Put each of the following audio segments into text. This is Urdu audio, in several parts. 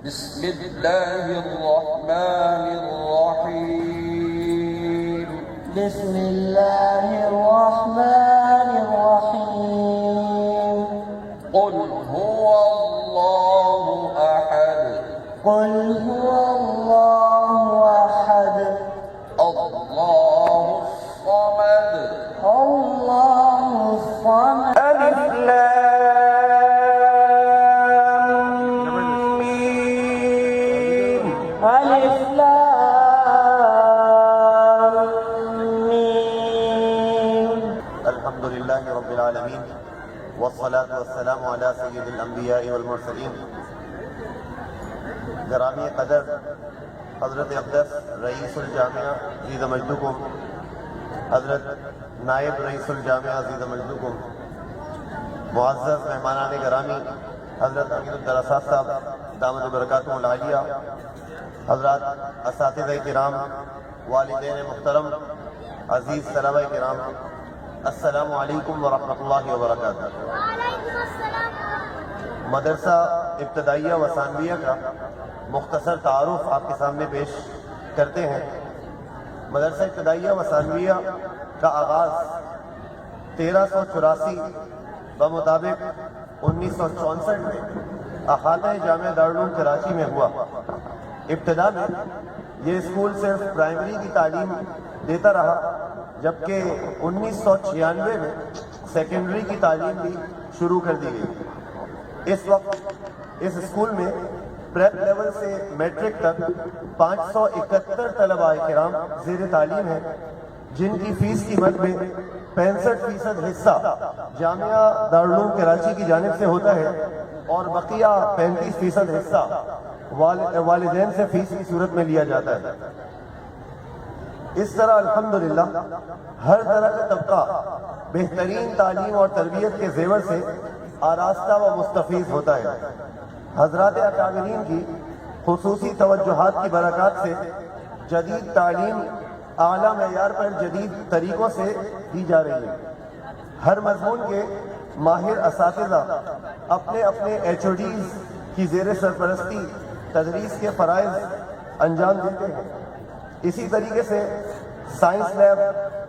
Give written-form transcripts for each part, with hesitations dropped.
بسم الله الرحمن الرحيم بسم الله الرحمن الرحيم قل هو الله أحد قل هو الله أحد الله الصمد الله الصمد ألف لام ميم ألف لام ميم. الحمد لله رب العالمين والصلاة والسلام على سید الانبیاء والمرسلین. گرامی قدر حضرت اقدس رئیس الجامعہ عزیز مجدکم، حضرت نائب رئیس الجامعہ عزیز مجدکم، معزز مہمانان گرامی حضرت امیر الدراسات صاحب دامت برکاتہ العالیہ، حضرات اساتذہ کرام، والدین محترم، عزیز طلبہ کرام، السلام علیکم ورحمۃ اللہ وبرکاتہ. مدرسہ ابتدائیہ و ثانویہ کا مختصر تعارف آپ کے سامنے پیش کرتے ہیں. مدرسہ ابتدائیہ و ثانویہ کا آغاز 1384 بمطابق 1964 میں احاطہ جامعہ دارالعلوم کراچی میں ہوا. ابتدا میں یہ اسکول صرف پرائمری کی تعلیم دیتا رہا، جبکہ 1996 میں سیکنڈری کی تعلیم بھی شروع کر دی گئی. اس وقت اس اسکول میں پریپ لیول سے میٹرک تک 571 طلباء کرام زیر تعلیم ہیں، جن کی فیس کی مد میں 65% حصہ جامعہ دارالعلوم کراچی کی جانب سے ہوتا ہے اور بقیہ 35% حصہ والدین سے فیس کی صورت میں لیا جاتا ہے. اس طرح الحمدللہ ہر طرح کا طبقہ بہترین تعلیم اور تربیت کے زیور سے آراستہ و مستفیض ہوتا ہے. حضرات اکابرین کی خصوصی توجہات کی برکات سے جدید تعلیم اعلیٰ معیار پر جدید طریقوں سے دی جا رہی ہے. ہر مضمون کے ماہر اساتذہ اپنے اپنے HODs کی زیر سرپرستی تدریس کے فرائض انجام دیتے ہیں. اسی طریقے سے science lab,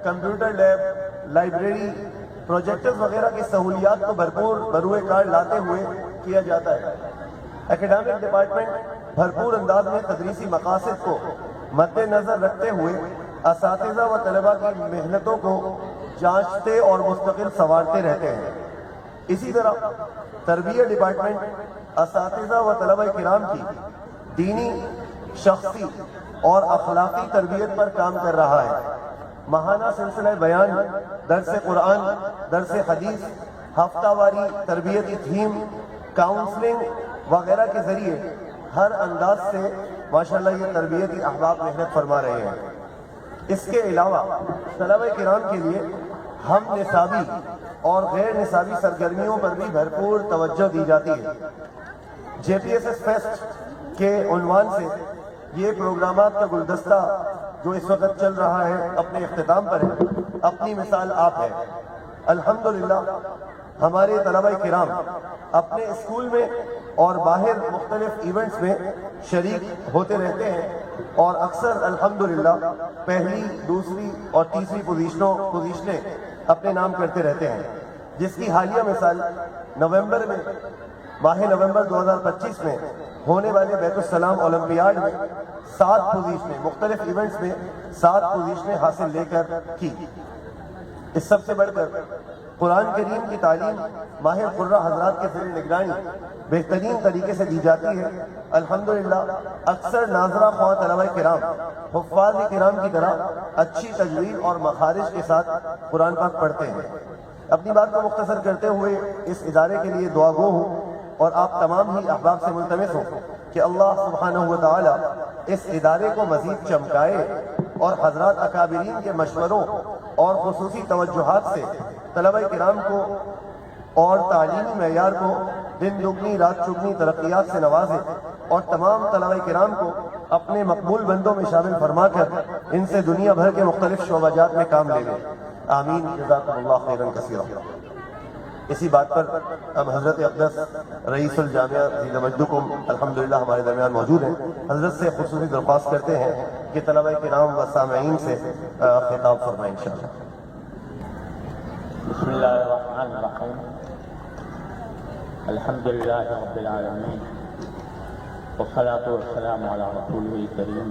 computer lab, library, projectors وغیرہ کی سہولیات کو بھرپور بروئے کار لاتے ہوئے کیا جاتا ہے. اکیڈمک ڈپارٹمنٹ بھرپور انداز میں تدریسی مقاصد کو مد نظر رکھتے ہوئے اساتذہ و طلباء کی محنتوں کو جانچتے اور مستقل سنوارتے رہتے ہیں. اسی طرح تربیت ڈپارٹمنٹ اساتذہ و طلباء کرام کی دینی، شخصی اور اخلاقی تربیت پر کام کر رہا ہے. ماہانہ سلسلہ بیان، درس قرآن، درس حدیث، ہفتہ واری تربیتی تھیم، کاؤنسلنگ وغیرہ کے ذریعے ہر انداز سے ماشاءاللہ یہ تربیتی احباب محنت فرما رہے ہیں. اس کے علاوہ طلبہ کرام کے لیے ہم نصابی اور غیر نصابی سرگرمیوں پر بھی بھرپور توجہ دی جاتی ہے. JPSS فیسٹ کے عنوان سے یہ پروگرامات کا گلدستہ جو اس وقت چل رہا ہے اپنے اختتام پر ہے. اپنی مثال آپ ہے. الحمدللہ ہمارے طلبہ کرام اپنے اسکول میں اور باہر مختلف ایونٹس میں شریک ہوتے رہتے ہیں اور اکثر الحمدللہ پہلی، دوسری اور تیسری پوزیشنیں اپنے نام کرتے رہتے ہیں. جس کی حالیہ مثال ماہ نومبر 2025 میں ہونے والے بیت السلام اولمپیاڈ میں 7 پوزیشنیں مختلف ایونٹس میں 7 پوزیشنیں حاصل لے کر کی. اس سب سے بڑھ کر قرآن کریم کی تعلیم ماہر قرہ حضرات کے زیر نگرانی بہترین طریقے سے دی جاتی ہے. الحمدللہ اکثر ناظرہ خواہ طلبہ کرام حفاظ کرام کی طرح اچھی تجوید اور مخارج کے ساتھ قرآن پاک پڑھتے ہیں. اپنی بات کو مختصر کرتے ہوئے اس ادارے کے لیے دعا گو ہوں اور آپ تمام ہی احباب سے ملتمس ہوں کہ اللہ سبحانہ وتعالی اس ادارے کو مزید چمکائے اور حضرات اکابرین کے مشوروں اور خصوصی توجہات سے طلبہ کرام کو اور تعلیمی معیار کو دن دگنی رات چگنی ترقیات سے نوازے اور تمام طلبہ کرام کو اپنے مقبول بندوں میں شامل فرما کر ان سے دنیا بھر کے مختلف شعبہ جات میں کام لے لے. آمین. جزاکم اللہ خیرا کثیرا. اسی بات پر اب حضرت اقدس رئیس الجامعہ زید مجدکم الحمدللہ ہمارے درمیان موجود ہیں. حضرت سے خصوصی درخواست کرتے ہیں کہ طلبہ کرام و سامعین سے خطاب فرمائیں انشاءاللہ. بسم اللہ الرحمن الرحیم. الحمدللہ رب العالمین والصلاة والسلام علی رسولہ الکریم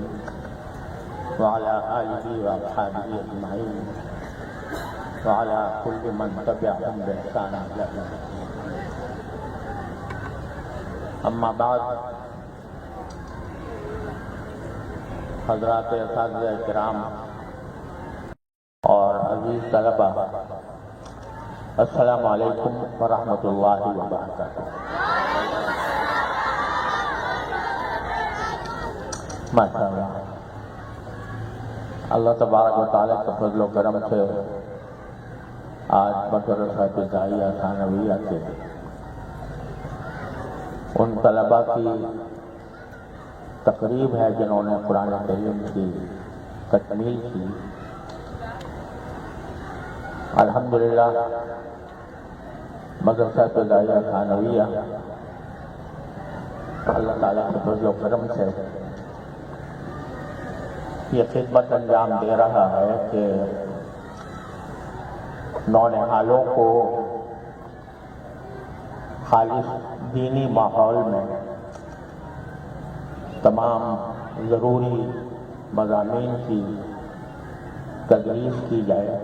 وعلی آلہ واصحابہ اجمعین وعلی کل من تبعهم بإحسان إلی یوم الدین. اما بعد، حضرات اساتذہ کرام اور عزیز طلبہ، السلام علیکم ورحمۃ اللہ وبرکاتہ. ماشاء اللہ، اللہ تبارک و تعالیٰ کے فضل و کرم سے آج مدرسہ ابتدائیہ ثانویہ کے ان طلبہ کی تقریب ہے جنہوں نے قرآن کریم کی تکمیل کی. الحمدللہ مدرسہ ابتدائیہ ثانویہ اللہ تعالیٰ کے فضل و کرم سے یہ خدمت انجام دے رہا ہے کہ نونہالوں کو خالص دینی ماحول میں تمام ضروری مضامین کی تدریس کی جائے.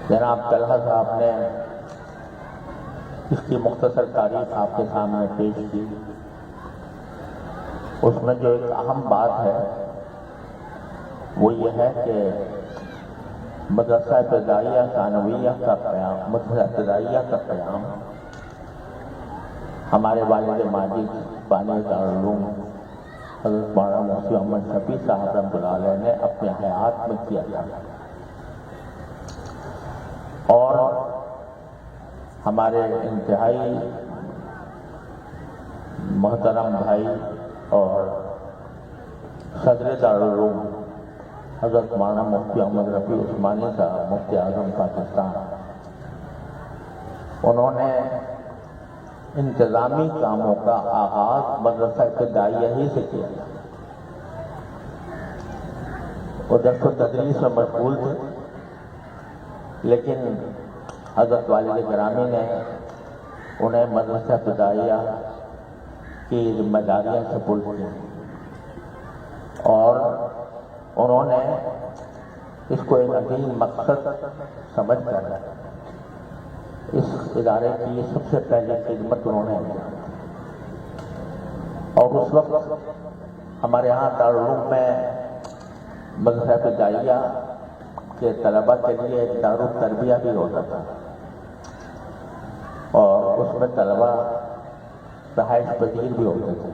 جناب طلحہ صاحب نے اس کی مختصر تعریف آپ کے سامنے پیش کی. اس میں جو ایک اہم بات ہے وہ یہ ہے کہ مدرسہ ابتدائیہ ثانویہ کا قیام، مدرسہ ابتدائیہ کا قیام ہمارے والد ماجد بانی دارالعلوم حضرت مولانا مفتی محمد شفیع صاحب رحمۃ اللہ علیہ نے اپنے حیات میں کیا تھا. اور ہمارے انتہائی محترم بھائی اور صدر دارالعلوم حضرت مولانا مفتی احمد رفیع عثمانی صاحب مفتی اعظم پاکستان، انہوں نے انتظامی کاموں کا آغاز مدرسہ ابتدائیہ ہی سے کیا. وہ درس و تدریس میں مشغول تھے، لیکن حضرت والد گرامی نے انہیں مدرسہ ابتدائیہ کی ذمہ داریاں سپرد کی اور انہوں نے اس کو ایک عظیم مقصد سمجھ کر اس ادارے کی سب سے پہلے خدمت انہوں نے کی. اور اس وقت ہمارے ہاں دارالعلوم میں مدرسہ ابتدائیہ کے طلبہ کے لیے ایک دارالتربیہ بھی ہوتا تھا اور اس میں طلبہ رہائش پذیر بھی ہوتے تھے.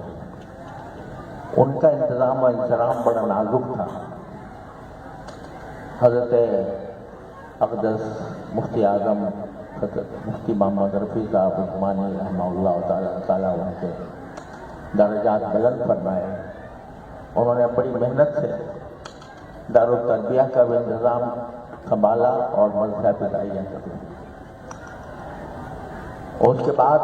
ان کا انتظام و انصرام بڑا نازک تھا. حضرت اقدس مفتی اعظم مفتی محمد رفیع صاحب عثمانی رحمہ اللہ تعالیٰ ان کے درجات بلند فرمائے. انہوں نے بڑی محنت سے دارالتربیہ کا بھی انتظام سنبھالا اور مدرسہ ابتدائیہ کیا. اور اس کے بعد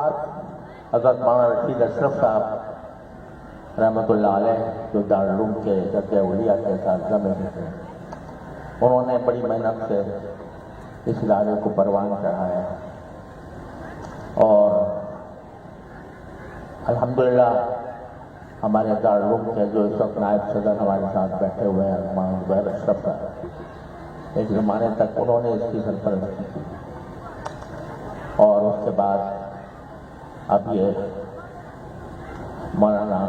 حضرت مولانا رشید اشرف صاحب رحمۃ اللہ علیہ جو دارالعلوم کے جد اولیاء کے اساتذہ میں تھے، انہوں نے بڑی محنت سے اس ادارے کو پروان چڑھایا اور الحمدللہ ہمارے دارالعلوم کے جو اس وقت نائب صدر ہمارے ساتھ بیٹھے ہوئے ہیں مولانا زبیر اشرف صاحب، ایک زمانے تک انہوں نے اس کی سرپرستی کی اور اس کے بعد اب یہ مولانا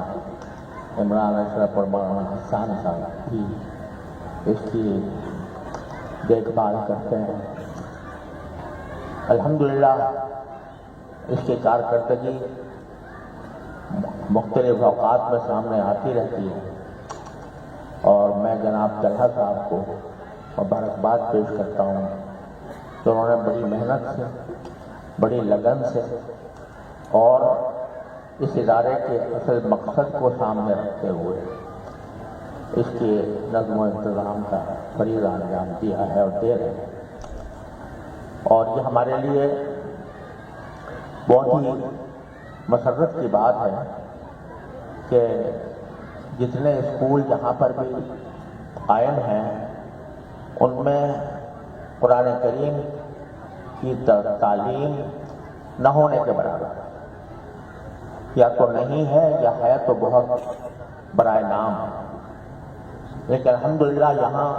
عمران اشرف اور مولانا حسان صاحب بھی اس کی دیکھ بھال کرتے ہیں. الحمدللہ اس کی کارکردگی مختلف اوقات میں سامنے آتی رہتی ہے اور میں جناب طلحہ صاحب کو مبارکباد پیش کرتا ہوں کہ انہوں نے بڑی محنت سے، بڑی لگن سے اور اس ادارے کے اصل مقصد کو سامنے رکھتے ہوئے اس کے نظم و انتظام کا فریضہ انجام دیا ہے اور دے رہے ہیں. اور یہ ہمارے لیے بہت ہی مسرت کی بات ہے کہ جتنے اسکول جہاں پر بھی قائم ہیں ان میں قرآن کریم کی تعلیم نہ ہونے کے برابر یا تو نہیں ہے یا ہے تو بہت برائے نام ہے. لیکن الحمدللہ یہاں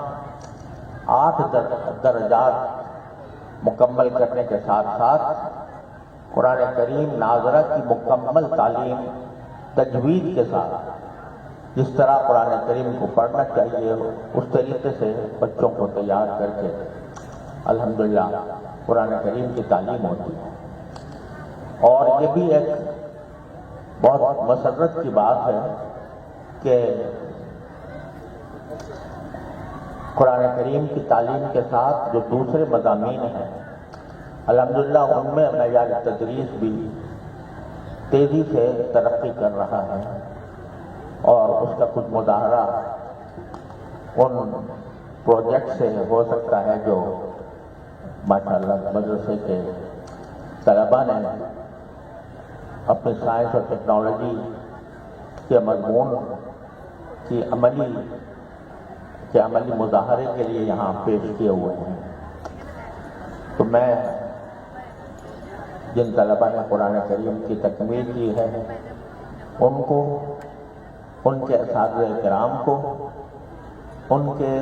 8 درجات مکمل کرنے کے ساتھ ساتھ قرآن کریم ناظرہ کی مکمل تعلیم تجوید کے ساتھ جس طرح قرآن کریم کو پڑھنا چاہیے اس طریقے سے بچوں کو تیار کر کے الحمدللہ قرآن کریم کی تعلیم ہوتی ہے. اور یہ بھی ایک بہت مسرت کی بات ہے کہ قرآن کریم کی تعلیم کے ساتھ جو دوسرے مضامین ہیں الحمدللہ ان میں معیار تدریس بھی تیزی سے ترقی کر رہا ہے اور اس کا کچھ مظاہرہ ان پروجیکٹ سے ہو سکتا ہے جو ماشاءاللہ مدرسے کے طلباء نے اپنی سائنس اور ٹیکنالوجی کے مضمون کی عملی مظاہرے کے لیے یہاں پیش کیے ہوئے ہیں. تو میں جن طلباء نے قرآن کریم کی تکمیل کی ہے ان کو، ان کے اساتذہ کرام کو، ان کے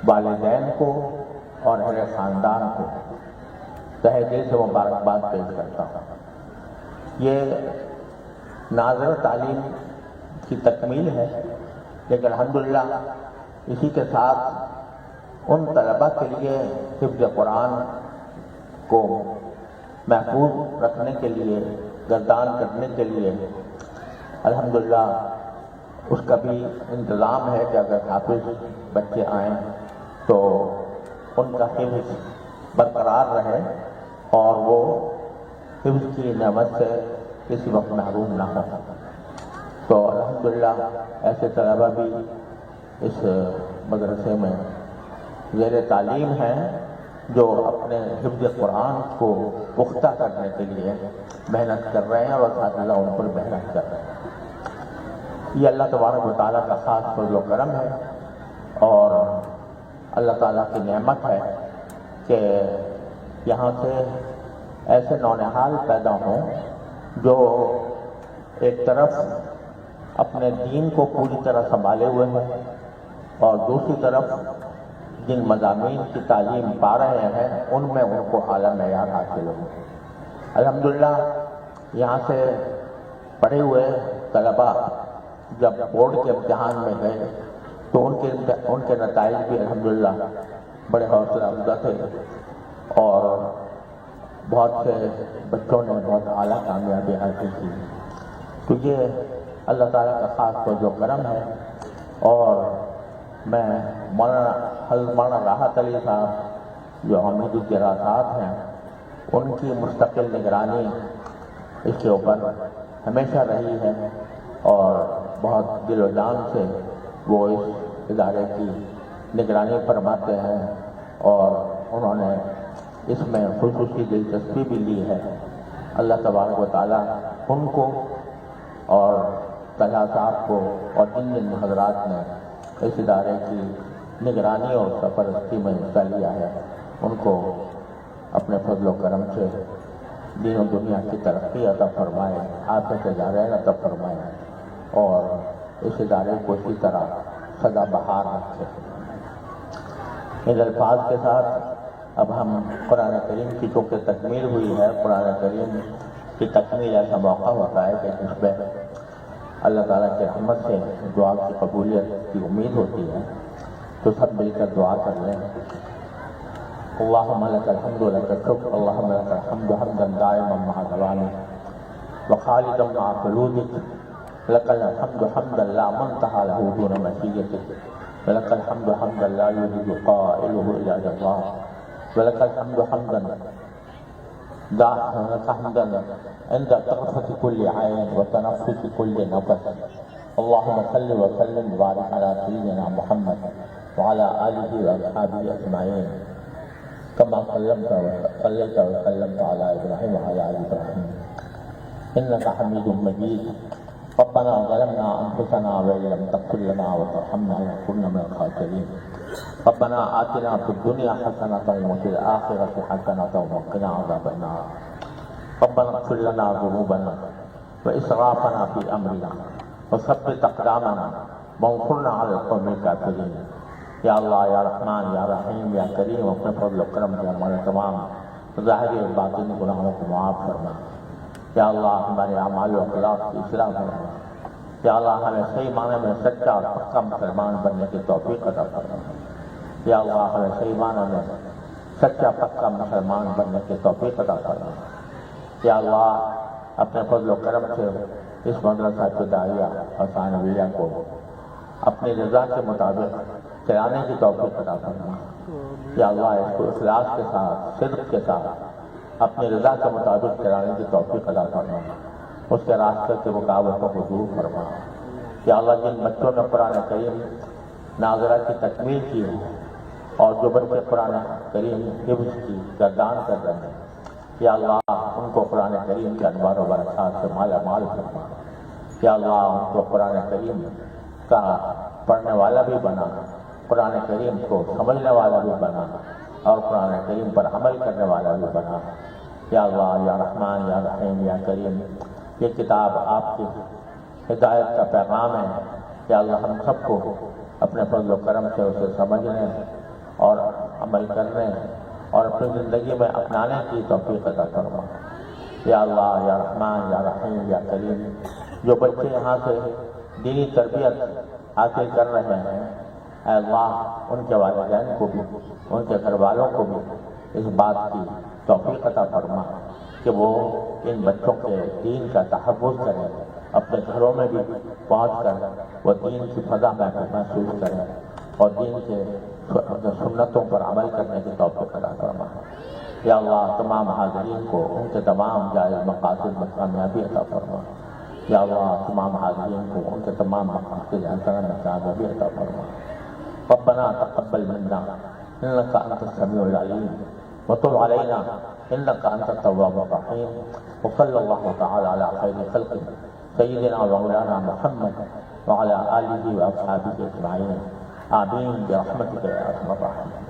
والدین کو اور اہل خاندان کو تہہ دل سے مبارکباد پیش کرتا ہوں. یہ ناظر تعلیم کی تکمیل ہے لیکن الحمدللہ اسی کے ساتھ ان طلباء کے لیے حفظ قرآن کو محفوظ رکھنے کے لیے، گردان کرنے کے لیے الحمدللہ اس کا بھی انتظام ہے کہ اگر حافظ بچے آئیں تو ان کا حفظ برقرار رہے اور وہ حفظ کی نعمت سے کسی وقت محروم نہ ہو. تو الحمدللہ ایسے طلباء بھی اس مدرسے میں زیر تعلیم ہیں جو اپنے حفظ قرآن کو پختہ کرنے کے لیے محنت کر رہے ہیں اور اللہ ان پر محنت کر رہے ہیں. یہ اللہ تبارک و تعالیٰ کا خاص فضل و کرم ہے اور اللہ تعالیٰ کی نعمت ہے کہ یہاں سے ایسے نونہال پیدا ہوں جو ایک طرف اپنے دین کو پوری طرح سنبھالے ہوئے ہیں اور دوسری طرف جن مضامین کی تعلیم پا رہے ہیں ان میں ان کو اعلیٰ معیار حاصل ہو. الحمدللہ یہاں سے پڑھے ہوئے طلباء جب بورڈ کے امتحان میں گئے تو ان کے نتائج بھی الحمدللہ بڑے حوصلہ افزا تھے اور بہت سے بچوں نے بہت اعلیٰ کامیابی حاصل کی. تو یہ اللہ تعالیٰ کا خاص فضل و کرم ہے. اور میں مولانا راحت علی صاحب جو حامد الدراسات ہیں ان کی مستقل نگرانی اس کے اوپر ہمیشہ رہی ہے اور بہت دل و جان سے وہ اس ادارے کی نگرانی فرماتے ہیں اور انہوں نے اس میں خصوصی دلچسپی بھی لی ہے. اللہ تبارک و تعالیٰ ان کو اور طلحہ صاحب کو اور جن حضرات نے اس ادارے کی نگرانی اور سرپرستی میں حصہ لیا ہے ان کو اپنے فضل و کرم سے دین و دنیا کی ترقی عطا فرمائے، آخرت جارحین عطا فرمائے اور اس ادارے کو اسی طرح سدا بہار رکھے. ان الفاظ کے ساتھ اب ہم قرآن کریم کی چونکہ تکمیل ہوئی ہے، قرآن کریم کی تکمیل ایسا موقع ہوتا ہے کہ جس پہ اللہ تعالیٰ کی رحمت سے دعا کی قبولیت کی امید ہوتی ہے. تو سب مل کر دعا کر لیں. اللہم لک الحمد و لک الشکر، اللہم لک الحمد حمدا دائما مع دوامک وخالدا مع خلودک، لک الحمد حمدا لا منتہا لہ دون مشیتک، ولک الحمد حمدا لا یرید قائلہ الا اللہ، ولک الحمد حمدا عند طرفة كل عين وتنفس كل نفس. اللهم صل وسلم وبارك على سيدنا محمد وعلى آله وأصحابه أجمعين. كما صليت وسلمت على إبراهيم وعلى آل إبراهيم إنك حميد مجيد. ربنا ظلمنا أنفسنا وإن لم تغفر لنا وترحمنا لنكن من الخاسرين. ربنا آتنا في الدنيا حسنة وفي الآخرة حسنة وقنا عذاب النار. ربنا اغفر لنا ذنوبنا وإسرافنا في أمرنا وثبت أقدامنا وانصرنا على القوم الكافرين. یا اللہ یا رحمان یا رحیم یا کریم، اپنے فضل و کرم سے ہمارے تمام ظاہری اور باطنی گناہوں کو معاف فرما. یا اللہ ہمارے اعمال و اخلاق کی اصلاح فرما. یا اللہ ہمیں صحیح معنی میں سچا اور پکا مسلمان بننے کی توفیق عطا فرما. یا اللہ ہمیں صحیح معنی میں سچا پکا مسلمان بننے کی توفیق عطا فرما. یا اللہ اپنے فضل و کرم سے اس مدرسہ ابتدائیہ اور ثانویہ کو اپنی رضا کے مطابق چلانے کی توفیق عطا فرما. یا اللہ اس کو اخلاص کے ساتھ، صدق کے ساتھ اپنی رضا کے مطابق چلانے کی توفیق عطا فرما. اس کے راستے کی رکاوٹوں کو دور فرما. یا اللہ جن بچوں نے قرآن کریم ناظرہ کی تکمیل کی ہے اور جو بچے قرآن کریم حفظ کی گردان کر رہے ہیں، یا اللہ ان کو قرآن کریم کے انوار و برکات سے مالا مال فرما. یا اللہ ان کو قرآن کریم کا پڑھنے والا بھی بنا، قرآن کریم کو سمجھنے والا بھی بنا اور قرآن کریم پر عمل کرنے والا بھی بنا. یا اللہ یا رحمان یا رحیم یا کریم، یہ کتاب آپ کی ہدایت کا پیغام ہے. یا اللہ ہم سب کو اپنے فضل و کرم سے اسے سمجھنے اور عمل کرنے اور اپنی زندگی میں اپنانے کی توفیق عطا فرما. یا اللہ یا رحمان یا رحیم یا کریم، جو بچے یہاں سے دینی تربیت حاصل کر رہے ہیں، اے اللہ ان کے والدین کو بھی، ان کے گھر والوں کو بھی اس بات کی توفیق عطا فرما کہ وہ ان بچوں کے دین کا تحفظ کریں، اپنے گھروں میں بھی پہنچ کر وہ دین کی فضا محسوس کریں اور دین کے سنتوں پر عمل کرنے کی توفیق عطا فرما. یا اللہ تمام حاضرین کو ان کے تمام جائز مقاصد میں کامیابی عطا فرما. یا اللہ تمام حاضرین کو ان کے تمام مقاصد حسنہ میں کامیابی عطا فرما. ربنا تقبل منا انك انت السميع العليم وتب علينا انك انت التواب الرحيم. وصلى الله تعالى على خير خلقه سيدنا ومولانا محمد وعلى اله واصحابه اجمعين. آمين برحمتك يا ارحم الراحمين.